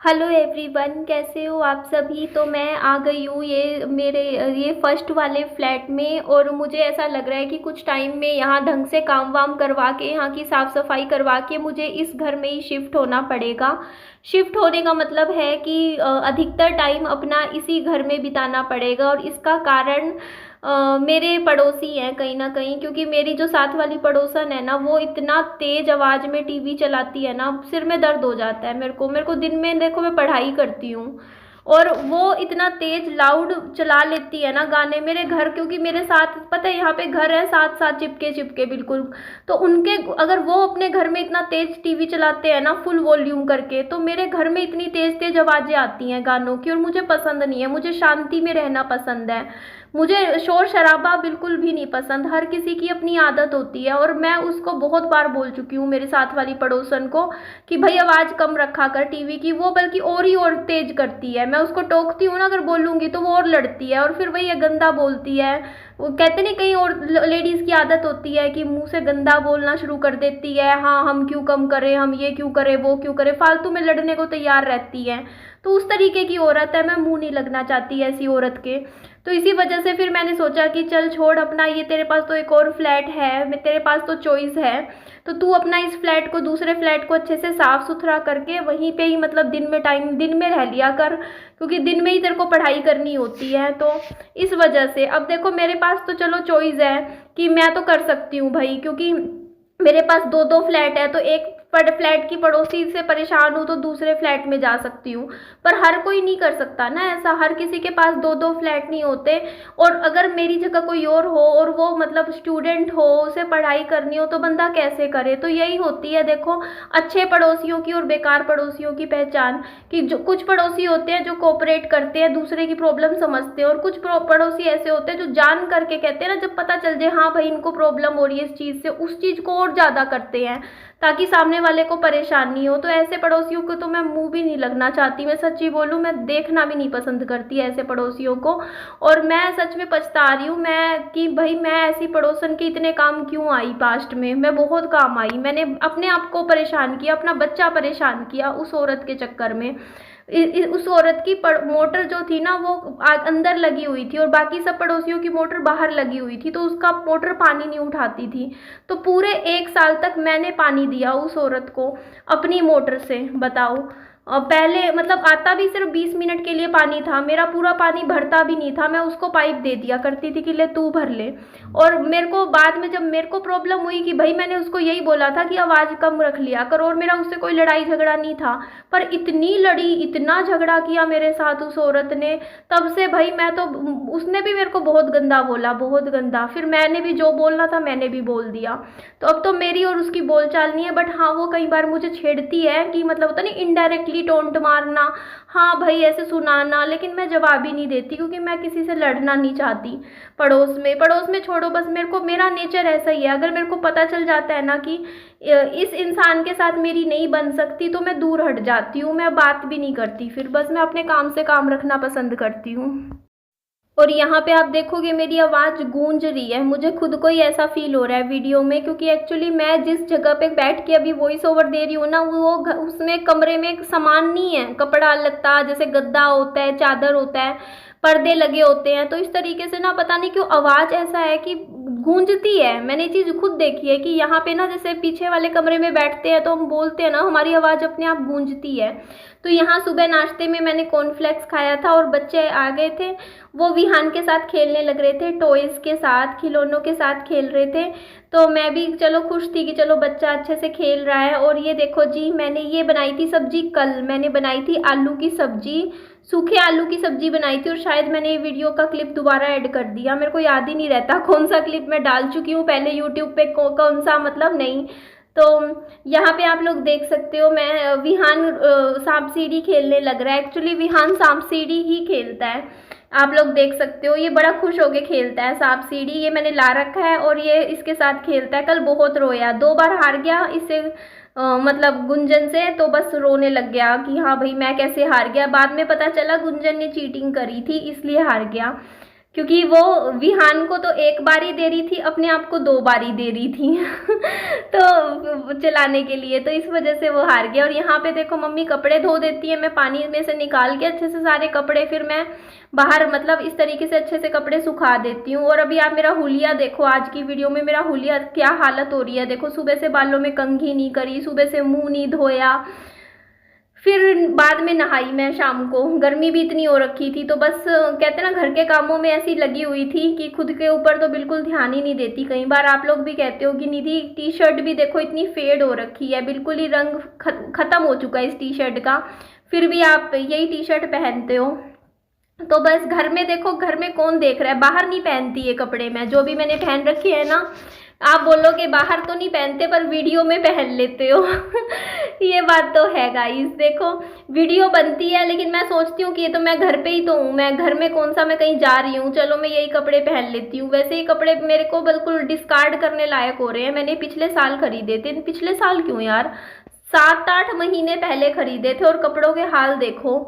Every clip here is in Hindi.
हेलो एवरीवन, कैसे हो आप सभी। तो मैं आ गई हूँ ये फर्स्ट वाले फ्लैट में। और मुझे ऐसा लग रहा है कि कुछ टाइम में यहाँ ढंग से काम वाम करवा के, यहाँ की साफ़ सफाई करवा के मुझे इस घर में ही शिफ्ट होना पड़ेगा। शिफ्ट होने का मतलब है कि अधिकतर टाइम अपना इसी घर में बिताना पड़ेगा। और इसका कारण मेरे पड़ोसी हैं कहीं ना कहीं, क्योंकि मेरी जो साथ वाली पड़ोसन है ना, वो इतना तेज आवाज़ में टीवी चलाती है ना, सिर में दर्द हो जाता है मेरे को दिन में। देखो, मैं पढ़ाई करती हूँ और वो इतना तेज लाउड चला लेती है ना गाने मेरे घर, क्योंकि मेरे साथ पता है यहाँ पे घर है साथ साथ चिपके चिपके बिल्कुल। तो उनके अगर वो अपने घर में इतना तेज टीवी चलाते हैं ना फुल वॉल्यूम करके, तो मेरे घर में इतनी तेज तेज आवाज़ें आती हैं गानों की, और मुझे पसंद नहीं है। मुझे शांति में रहना पसंद है। मुझे शोर शराबा बिल्कुल भी नहीं पसंद। हर किसी की अपनी आदत होती है, और मैं उसको बहुत बार बोल चुकी हूँ मेरे साथ वाली पड़ोसन को कि भाई आवाज़ कम रखा कर टीवी की। वो बल्कि और ही और तेज करती है। मैं उसको टोकती हूँ ना अगर बोलूँगी, तो वो और लड़ती है और फिर वही गंदा बोलती है। वो कहते नहीं, कहीं और लेडीज़ की आदत होती है कि मुंह से गंदा बोलना शुरू कर देती है। हाँ, हम क्यों कम करें, हम ये क्यों करें, वो क्यों करें, फालतू में लड़ने को तैयार रहती है। तो उस तरीके की औरत है, मैं मुंह नहीं लगना चाहती ऐसी औरत के। तो इसी वजह से फिर मैंने सोचा कि चल छोड़ अपना, ये तेरे पास तो एक और फ्लैट है, तेरे पास तो चॉइस है। तो तू अपना इस फ्लैट को, दूसरे फ्लैट को अच्छे से साफ सुथरा करके वहीं पे ही, मतलब दिन में रह लिया कर, क्योंकि दिन में ही तेरे को पढ़ाई करनी होती है। तो इस वजह से अब देखो, मेरे पास तो चलो चॉइस है कि मैं तो कर सकती हूँ भाई, क्योंकि मेरे पास दो दो फ्लैट है। तो एक फ्लैट की पड़ोसी से परेशान हूँ तो दूसरे फ्लैट में जा सकती हूँ। पर हर कोई नहीं कर सकता ना ऐसा, हर किसी के पास दो दो फ्लैट नहीं होते। और अगर मेरी जगह कोई और हो और वो मतलब स्टूडेंट हो, उसे पढ़ाई करनी हो, तो बंदा कैसे करे। तो यही होती है देखो, अच्छे पड़ोसियों की और बेकार पड़ोसियों की पहचान। कि जो कुछ पड़ोसी होते हैं जो कोऑपरेट करते हैं, दूसरे की प्रॉब्लम समझते हैं, और कुछ पड़ोसी ऐसे होते हैं जो जान करके कहते हैं ना, जब पता चल जाए हाँ भाई इनको प्रॉब्लम हो रही है इस चीज़ से, उस चीज़ को और ज़्यादा करते हैं ताकि सामने वाले को परेशानी हो। तो ऐसे पड़ोसियों को तो मैं मुंह भी नहीं लगना चाहती। मैं सच्ची बोलूँ, मैं देखना भी नहीं पसंद करती ऐसे पड़ोसियों को। और मैं सच में पछता रही हूँ मैं कि भाई मैं ऐसी पड़ोसन के इतने काम क्यों आई। पास्ट में मैं बहुत काम आई, मैंने अपने आप को परेशान किया, अपना बच्चा परेशान किया उस औरत के चक्कर में। उस औरत की मोटर जो थी ना, वो अंदर लगी हुई थी और बाकी सब पड़ोसियों की मोटर बाहर लगी हुई थी, तो उसका मोटर पानी नहीं उठाती थी। तो पूरे 1 साल तक मैंने पानी दिया उस औरत को अपनी मोटर से, बताओ। पहले मतलब आता भी सिर्फ 20 मिनट के लिए पानी था, मेरा पूरा पानी भरता भी नहीं था, मैं उसको पाइप दे दिया करती थी कि ले तू भर ले। और मेरे को बाद में जब मेरे को प्रॉब्लम हुई कि भाई, मैंने उसको यही बोला था कि आवाज़ कम रख लिया कर, और मेरा उससे कोई लड़ाई झगड़ा नहीं था। पर इतनी लड़ी, इतना झगड़ा किया मेरे साथ उस औरत ने। तब से भाई मैं तो, उसने भी मेरे को बहुत गंदा बोला, बहुत गंदा। फिर मैंने भी जो बोलना था मैंने भी बोल दिया। तो अब तो मेरी और उसकी बोलचाल नहीं है। बट हाँ, वो कई बार मुझे छेड़ती है कि मतलब होता नहीं, इनडायरेक्टली टोंट मारना, हाँ भाई ऐसे सुनाना, लेकिन मैं जवाब ही नहीं देती क्योंकि मैं किसी से लड़ना नहीं चाहती। पड़ोस में छोड़ो, बस मेरे को, मेरा नेचर ऐसा ही है। अगर मेरे को पता चल जाता है ना कि इस इंसान के साथ मेरी नहीं बन सकती, तो मैं दूर हट जाती हूँ, मैं बात भी नहीं करती। फिर बस मैं अपने काम से काम रखना पसंद करती हूँ। और यहाँ पे आप देखोगे मेरी आवाज़ गूंज रही है, मुझे खुद को ही ऐसा फील हो रहा है वीडियो में, क्योंकि एक्चुअली मैं जिस जगह पे बैठ के अभी वॉइस ओवर दे रही हूँ ना, वो उसमें कमरे में एक सामान नहीं है, कपड़ा लत्ता, जैसे गद्दा होता है, चादर होता है, पर्दे लगे होते हैं। तो इस तरीके से ना पता नहीं क्यों आवाज़ ऐसा है कि गूंजती है। मैंने ये चीज़ खुद देखी है कि यहाँ पे ना, जैसे पीछे वाले कमरे में बैठते हैं तो हम बोलते हैं ना, हमारी आवाज़ अपने आप गूंजती है। तो यहाँ सुबह नाश्ते में मैंने कॉर्नफ्लेक्स खाया था और बच्चे आ गए थे, वो विहान के साथ खेलने लग रहे थे, टॉयज़ के साथ, खिलौनों के साथ खेल रहे थे। तो मैं भी चलो खुश थी कि चलो बच्चा अच्छे से खेल रहा है। और ये देखो जी, मैंने ये बनाई थी सब्जी, कल मैंने बनाई थी आलू की सब्जी, सूखे आलू की सब्जी बनाई थी। और शायद मैंने ये वीडियो का क्लिप दोबारा ऐड कर दिया, मेरे को याद ही नहीं रहता कौन सा क्लिप मैं डाल चुकी हूँ पहले यूट्यूब पे, कौन सा मतलब नहीं। तो यहाँ पे आप लोग देख सकते हो, मैं विहान सांप सीढ़ी खेलने लग रहा है। एक्चुअली विहान सांप सीढ़ी ही खेलता है, आप लोग देख सकते हो, ये बड़ा खुश होके खेलता है सांप सीढ़ी। ये मैंने ला रखा है और ये इसके साथ खेलता है। कल बहुत रोया, 2 बार हार गया इससे, मतलब गुंजन से, तो बस रोने लग गया कि हाँ भाई मैं कैसे हार गया। बाद में पता चला गुंजन ने चीटिंग करी थी इसलिए हार गया। क्योंकि वो विहान को तो एक बारी दे रही थी, अपने आप को 2 बारी दे रही थी तो चलाने के लिए, तो इस वजह से वो हार गया। और यहाँ पे देखो मम्मी कपड़े धो देती है, मैं पानी में से निकाल के अच्छे से सारे कपड़े फिर मैं बाहर मतलब इस तरीके से अच्छे से कपड़े सुखा देती हूँ। और अभी आप मेरा हुलिया देखो, आज की वीडियो में मेरा हुलिया क्या हालत हो रही है। देखो सुबह से बालों में कंघी नहीं करी, सुबह से मुंह नहीं धोया, फिर बाद में नहाई मैं शाम को, गर्मी भी इतनी हो रखी थी। तो बस कहते हैं ना घर के कामों में ऐसी लगी हुई थी कि खुद के ऊपर तो बिल्कुल ध्यान ही नहीं देती। कई बार आप लोग भी कहते हो कि निधि टी शर्ट भी देखो इतनी फेड हो रखी है, बिल्कुल ही रंग खत्म हो चुका है इस टी शर्ट का, फिर भी आप यही टी शर्ट पहनते हो। तो बस घर में देखो, घर में कौन देख रहा है, बाहर नहीं पहनती ये कपड़े मैं जो भी मैंने पहन रखी है ना। आप बोलोगे बाहर तो नहीं पहनते पर वीडियो में पहन लेते हो ये बात तो है गाइस। देखो वीडियो बनती है लेकिन मैं सोचती हूँ कि ये तो मैं घर पे ही तो हूँ, मैं घर में कौन सा मैं कहीं जा रही हूँ, चलो मैं यही कपड़े पहन लेती हूँ। वैसे ही कपड़े मेरे को बिल्कुल डिस्कार्ड करने लायक हो रहे हैं, मैंने पिछले साल खरीदे थे। पिछले साल क्यों यार, 7-8 महीने पहले खरीदे थे और कपड़ों के हाल देखो,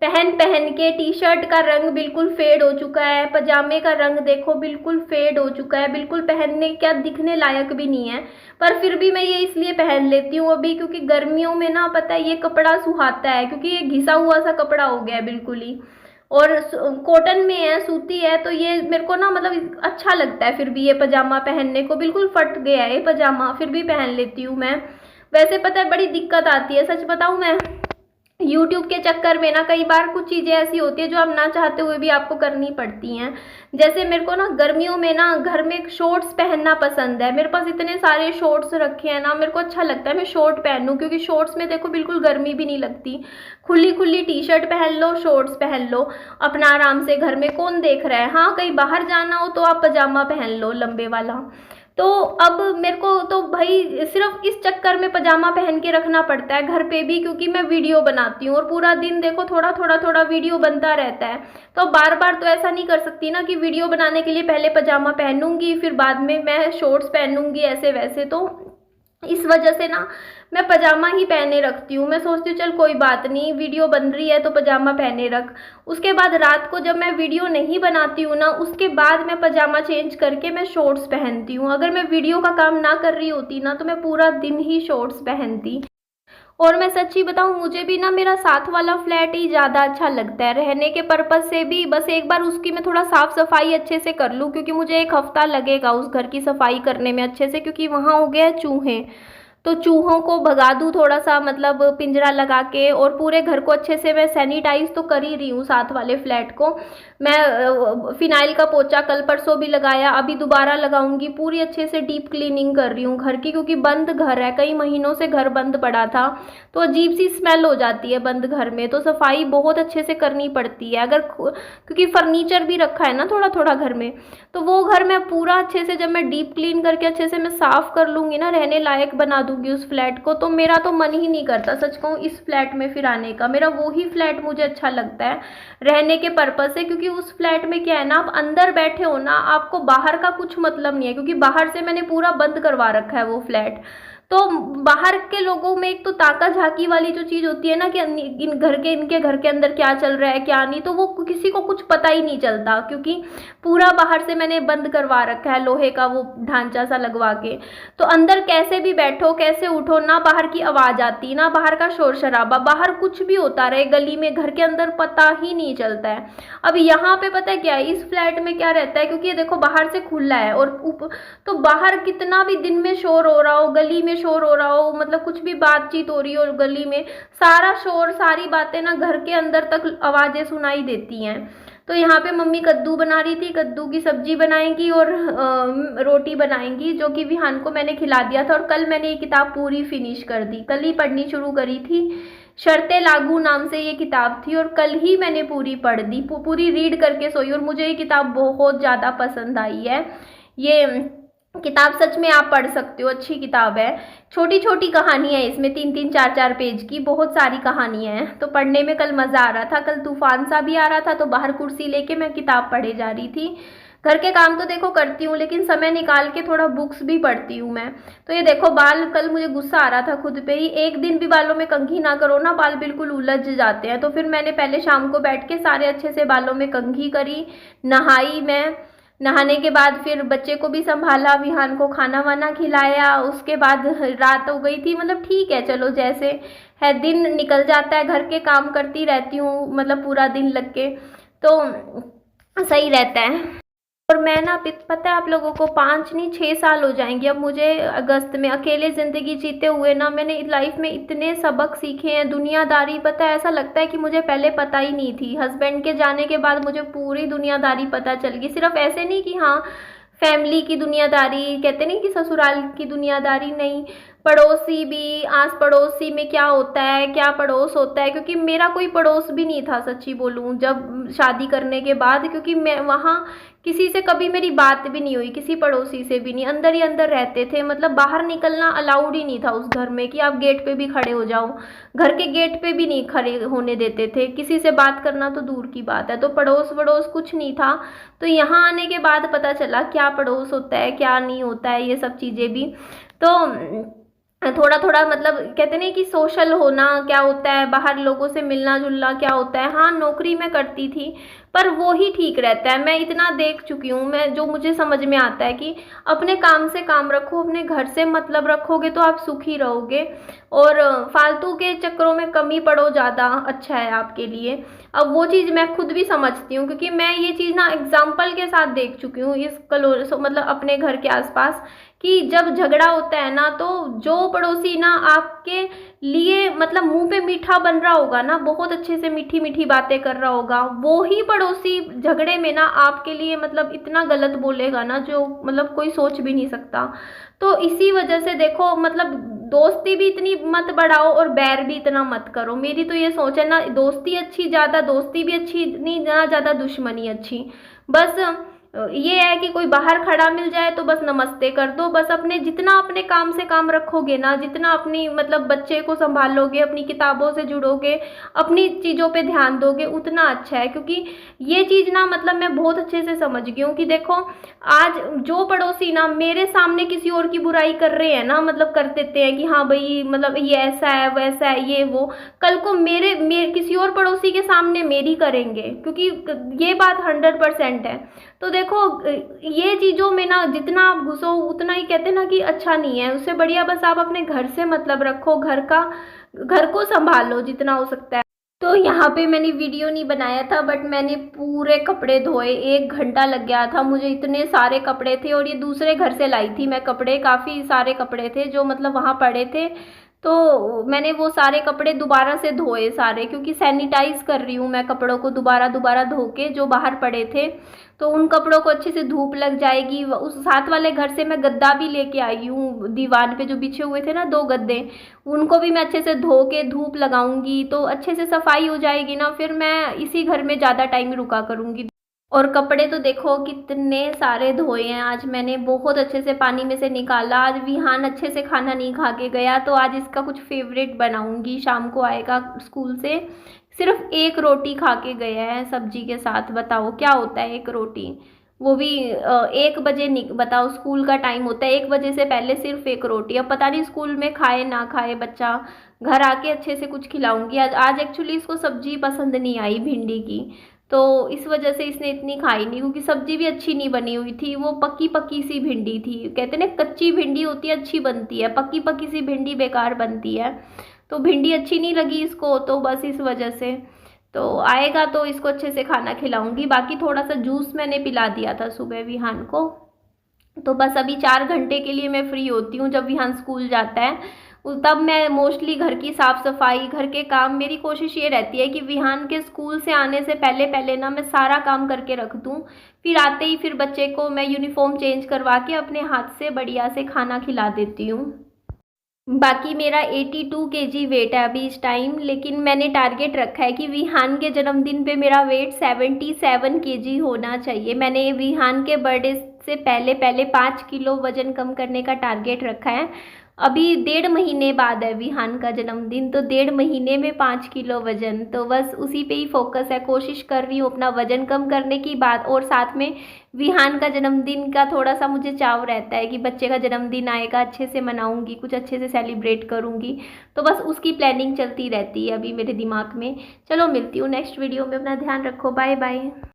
पहन पहन के। टी शर्ट का रंग बिल्कुल फेड हो चुका है, पजामे का रंग देखो बिल्कुल फेड हो चुका है, बिल्कुल पहनने क्या दिखने लायक भी नहीं है। पर फिर भी मैं ये इसलिए पहन लेती हूँ अभी क्योंकि गर्मियों में ना पता है ये कपड़ा सुहाता है, क्योंकि ये घिसा हुआ सा कपड़ा हो गया है बिल्कुल ही, और कॉटन में है, सूती है, तो ये मेरे को ना मतलब अच्छा लगता है। फिर भी ये पजामा पहनने को बिल्कुल फट गया है ये पजामा, फिर भी पहन लेती हूँ मैं। वैसे पता है बड़ी दिक्कत आती है, सच बताऊँ मैं, यूट्यूब के चक्कर में ना कई बार कुछ चीज़ें ऐसी होती है जो आप ना चाहते हुए भी आपको करनी पड़ती हैं। जैसे मेरे को ना गर्मियों में ना घर में शॉर्ट्स पहनना पसंद है, मेरे पास इतने सारे शॉर्ट्स रखे हैं ना, मेरे को अच्छा लगता है मैं शॉर्ट पहनूं, क्योंकि शॉर्ट्स में देखो बिल्कुल गर्मी भी नहीं लगती। खुली खुली टी शर्ट पहन लो, शॉर्ट्स पहन लो, अपना आराम से, घर में कौन देख रहा है। हाँ कहीं बाहर जाना हो तो आप पजामा पहन लो लंबे वाला। तो अब मेरे को तो भाई सिर्फ इस चक्कर में पजामा पहन के रखना पड़ता है घर पे भी, क्योंकि मैं वीडियो बनाती हूँ और पूरा दिन देखो थोड़ा थोड़ा वीडियो बनता रहता है। तो बार बार तो ऐसा नहीं कर सकती ना कि वीडियो बनाने के लिए पहले पजामा पहनूंगी फिर बाद में मैं शॉर्ट्स पहनूंगी ऐसे वैसे। तो इस वजह से ना मैं पजामा ही पहने रखती हूँ। मैं सोचती हूँ चल कोई बात नहीं, वीडियो बन रही है तो पजामा पहने रख। उसके बाद रात को जब मैं वीडियो नहीं बनाती हूँ ना, उसके बाद मैं पजामा चेंज करके मैं शॉर्ट्स पहनती हूँ। अगर मैं वीडियो का काम ना कर रही होती ना तो मैं पूरा दिन ही शॉर्ट्स पहनती। और मैं सच्ची बताऊँ, मुझे भी ना मेरा साथ वाला फ्लैट ही ज़्यादा अच्छा लगता है रहने के पर्पज़ से भी। बस एक बार उसकी मैं थोड़ा साफ़ सफाई अच्छे से कर लूँ, क्योंकि मुझे 1 हफ्ता लगेगा उस घर की सफाई करने में अच्छे से, क्योंकि वहाँ हो गया चूहे। तो चूहों को भगा दूँ थोड़ा सा, मतलब पिंजरा लगा के, और पूरे घर को अच्छे से मैं सैनिटाइज तो कर ही रही हूँ साथ वाले फ्लैट को। मैं फिनाइल का पोछा कल परसों भी लगाया, अभी दोबारा लगाऊंगी। पूरी अच्छे से डीप क्लीनिंग कर रही हूँ घर की, क्योंकि बंद घर है, कई महीनों से घर बंद पड़ा था, तो अजीब सी स्मेल हो जाती है बंद घर में, तो सफाई बहुत अच्छे से करनी पड़ती है। अगर क्योंकि फर्नीचर भी रखा है ना थोड़ा थोड़ा घर में, तो वो घर में पूरा अच्छे से जब मैं डीप क्लीन करके अच्छे से मैं साफ़ कर लूँगी ना, रहने लायक बना दूंगी उस फ्लैट को, तो मेरा तो मन ही नहीं करता सच कहूँ इस फ्लैट में फिर आने का। मेरा वो ही फ्लैट मुझे अच्छा लगता है रहने के पर्पज़ से, क्योंकि उस फ्लैट में क्या है ना, आप अंदर बैठे हो ना, आपको बाहर का कुछ मतलब नहीं है, क्योंकि बाहर से मैंने पूरा बंद करवा रखा है वो फ्लैट। तो बाहर के लोगों में एक तो ताका झाकी वाली जो चीज़ होती है ना कि इनके घर के अंदर क्या चल रहा है क्या नहीं, तो वो किसी को कुछ पता ही नहीं चलता, क्योंकि पूरा बाहर से मैंने बंद करवा रखा है लोहे का वो ढांचा सा लगवा के। तो अंदर कैसे भी बैठो कैसे उठो ना, बाहर की आवाज़ आती ना, बाहर का शोर शराबा, बाहर कुछ भी होता रहे गली में, घर के अंदर पता ही नहीं चलता है। अब यहाँ पे पता है क्या है, इस फ्लैट में क्या रहता है, क्योंकि ये देखो बाहर से खुला है, और तो बाहर कितना भी दिन में शोर हो रहा हो, गली में शोर हो रहा हो, मतलब कुछ भी बातचीत हो रही हो गली में, सारा शोर सारी बातें ना घर के अंदर तक आवाज़ें सुनाई देती हैं। तो यहाँ पे मम्मी कद्दू बना रही थी, कद्दू की सब्जी बनाएंगी और रोटी बनाएंगी, जो कि विहान को मैंने खिला दिया था। और कल मैंने ये किताब पूरी फिनिश कर दी, कल ही पढ़नी शुरू करी थी, शर्तें लागू नाम से ये किताब थी, और कल ही मैंने पूरी पढ़ दी, पूरी रीड करके सोई, और मुझे ये किताब बहुत ज़्यादा पसंद आई है। ये किताब सच में आप पढ़ सकते हो, अच्छी किताब है, छोटी छोटी कहानियाँ है इसमें, 3-3 4-4 पेज की बहुत सारी कहानियाँ हैं, तो पढ़ने में कल मज़ा आ रहा था। कल तूफान सा भी आ रहा था, तो बाहर कुर्सी लेके मैं किताब पढ़े जा रही थी। घर के काम तो देखो करती हूँ, लेकिन समय निकाल के थोड़ा बुक्स भी पढ़ती हूँ मैं। तो ये देखो बाल, कल मुझे गुस्सा आ रहा था खुद पे ही, एक दिन भी बालों में कंघी ना करो ना, बाल बिल्कुल उलझ जाते हैं। तो फिर मैंने पहले शाम को बैठ के सारे अच्छे से बालों में कंघी करी, नहाई मैं। नहाने के बाद फिर बच्चे को भी संभाला, विहान को खाना वाना खिलाया, उसके बाद रात हो गई थी। मतलब ठीक है, चलो जैसे है दिन निकल जाता है, घर के काम करती रहती हूँ, मतलब पूरा दिन लग के, तो सही रहता है। और मैं ना पता है आप लोगों को, 5 नहीं 6 साल हो जाएंगे अब मुझे अगस्त में अकेले ज़िंदगी जीते हुए ना। मैंने लाइफ में इतने सबक सीखे हैं, दुनियादारी, पता है ऐसा लगता है कि मुझे पहले पता ही नहीं थी। हस्बैंड के जाने के बाद मुझे पूरी दुनियादारी पता चल गई। सिर्फ ऐसे नहीं कि हाँ फैमिली की दुनियादारी, कहते नहीं कि ससुराल की दुनियादारी, नहीं, पड़ोसी भी, आस पड़ोसी में क्या होता है, क्या पड़ोस होता है। क्योंकि मेरा कोई पड़ोस भी नहीं था सच्ची बोलूँ जब शादी करने के बाद, क्योंकि मैं वहाँ किसी से कभी मेरी बात भी नहीं हुई, किसी पड़ोसी से भी नहीं, अंदर ही अंदर रहते थे। मतलब बाहर निकलना अलाउड ही नहीं था उस घर में, कि आप गेट पे भी खड़े हो जाओ, घर के गेट पे भी नहीं खड़े होने देते थे, किसी से बात करना तो दूर की बात है। तो पड़ोस वड़ोस कुछ नहीं था। तो यहाँ आने के बाद पता चला क्या पड़ोस होता है, क्या नहीं होता है, ये सब चीज़ें भी। तो थोड़ा थोड़ा मतलब कहते नहीं कि सोशल होना क्या होता है, बाहर लोगों से मिलना जुलना क्या होता है। हाँ नौकरी में करती थी, पर वो ही ठीक रहता है। मैं इतना देख चुकी हूँ, मैं जो मुझे समझ में आता है कि अपने काम से काम रखो, अपने घर से मतलब रखोगे तो आप सुखी रहोगे, और फालतू के चक्करों में कमी पड़ो ज़्यादा अच्छा है आपके लिए। अब वो चीज़ मैं खुद भी समझती हूँ, क्योंकि मैं ये चीज़ ना एग्जाम्पल के साथ देख चुकी हूँ इस मतलब अपने घर के आसपास, कि जब झगड़ा होता है ना, तो जो पड़ोसी ना आपके लिए मतलब मुंह पे मीठा बन रहा होगा ना, बहुत अच्छे से मीठी मीठी बातें कर रहा होगा, वो ही पड़ोसी झगड़े में ना आपके लिए मतलब इतना गलत बोलेगा ना, जो मतलब कोई सोच भी नहीं सकता। तो इसी वजह से देखो, मतलब दोस्ती भी इतनी मत बढ़ाओ और बैर भी इतना मत करो। मेरी तो ये सोच है ना, दोस्ती अच्छी, ज़्यादा दोस्ती भी अच्छी नहीं, ना ज़्यादा दुश्मनी अच्छी। बस ये है कि कोई बाहर खड़ा मिल जाए तो बस नमस्ते कर दो। बस अपने जितना अपने काम से काम रखोगे ना, जितना अपनी मतलब बच्चे को संभालोगे, अपनी किताबों से जुड़ोगे, अपनी चीज़ों पे ध्यान दोगे, उतना अच्छा है। क्योंकि ये चीज़ ना मतलब मैं बहुत अच्छे से समझ गई हूँ कि देखो, आज जो पड़ोसी ना मेरे सामने किसी और की बुराई कर रहे हैं ना, मतलब कर देते हैं कि हाँ भाई मतलब ये ऐसा है वैसा है ये वो, कल को मेरे किसी और पड़ोसी के सामने मेरी करेंगे, क्योंकि ये बात 100% है। तो देखो ये चीज़ों में ना जितना आप घुसो उतना ही कहते ना कि अच्छा नहीं है। उससे बढ़िया बस आप अपने घर से मतलब रखो, घर को संभालो जितना हो सकता है। तो यहाँ पे मैंने वीडियो नहीं बनाया था, बट मैंने पूरे कपड़े धोए, 1 घंटा लग गया था मुझे, इतने सारे कपड़े थे। और ये दूसरे घर से लाई थी मैं कपड़े, काफ़ी सारे कपड़े थे जो मतलब वहाँ पड़े थे। तो मैंने वो सारे कपड़े दोबारा से धोए सारे, क्योंकि सैनिटाइज कर रही हूँ मैं कपड़ों को दोबारा दोबारा धो के, जो बाहर पड़े थे। तो उन कपड़ों को अच्छे से धूप लग जाएगी। उस साथ वाले घर से मैं गद्दा भी लेके आई हूँ, दीवार पे जो बिछे हुए थे ना 2 गद्दे, उनको भी मैं अच्छे से धो के धूप लगाऊंगी, तो अच्छे से सफाई हो जाएगी ना। फिर मैं इसी घर में ज़्यादा टाइम रुका करूँगी। और कपड़े तो देखो कितने सारे धोए हैं आज मैंने, बहुत अच्छे से पानी में से निकाला। आज विहान अच्छे से खाना नहीं खा के गया, तो आज इसका कुछ फेवरेट बनाऊंगी, शाम को आएगा स्कूल से, सिर्फ 1 रोटी खा के गया है सब्जी के साथ। बताओ क्या होता है 1 रोटी, वो भी 1 बजे बताओ स्कूल का टाइम होता है, 1 बजे से पहले सिर्फ 1 रोटी। अब पता नहीं स्कूल में खाए ना खाए बच्चा, घर आके अच्छे से कुछ खिलाऊंगी। आज एक्चुअली इसको सब्जी पसंद नहीं आई भिंडी की, तो इस वजह से इसने इतनी खाई नहीं, क्योंकि सब्जी भी अच्छी नहीं बनी हुई थी, वो पक्की पक्की सी भिंडी थी। कहते ना कच्ची भिंडी होती है अच्छी बनती है, पक्की पक्की सी भिंडी बेकार बनती है। तो भिंडी अच्छी नहीं लगी इसको, तो बस इस वजह से। तो आएगा तो इसको अच्छे से खाना खिलाऊंगी। बाकी थोड़ा सा जूस मैंने पिला दिया था सुबह विहान को। तो बस अभी 4 घंटे के लिए मैं फ्री होती हूँ, जब विहान स्कूल जाता है तब मैं मोस्टली घर की साफ़ सफाई, घर के काम, मेरी कोशिश ये रहती है कि विहान के स्कूल से आने से पहले पहले ना मैं सारा काम करके रख दूँ। फिर आते ही फिर बच्चे को मैं यूनिफॉर्म चेंज करवा के अपने हाथ से बढ़िया से खाना खिला देती हूँ। बाकी मेरा 82 kg वेट है अभी इस टाइम, लेकिन मैंने टारगेट रखा है कि विहान के जन्मदिन पे मेरा वेट 77 kg होना चाहिए। मैंने विहान के बर्थडे से पहले पहले 5 किलो वज़न कम करने का टारगेट रखा है। अभी 1.5 महीने बाद है विहान का जन्मदिन, तो 1.5 महीने में 5 किलो वज़न, तो बस उसी पे ही फोकस है। कोशिश कर रही हूँ अपना वज़न कम करने की बात, और साथ में विहान का जन्मदिन का थोड़ा सा मुझे चाव रहता है कि बच्चे का जन्मदिन आएगा, अच्छे से मनाऊंगी, कुछ अच्छे से सेलिब्रेट करूंगी, तो बस उसकी प्लानिंग चलती रहती है अभी मेरे दिमाग में। चलो मिलती हूँ नेक्स्ट वीडियो में, अपना ध्यान रखो, बाय बाय।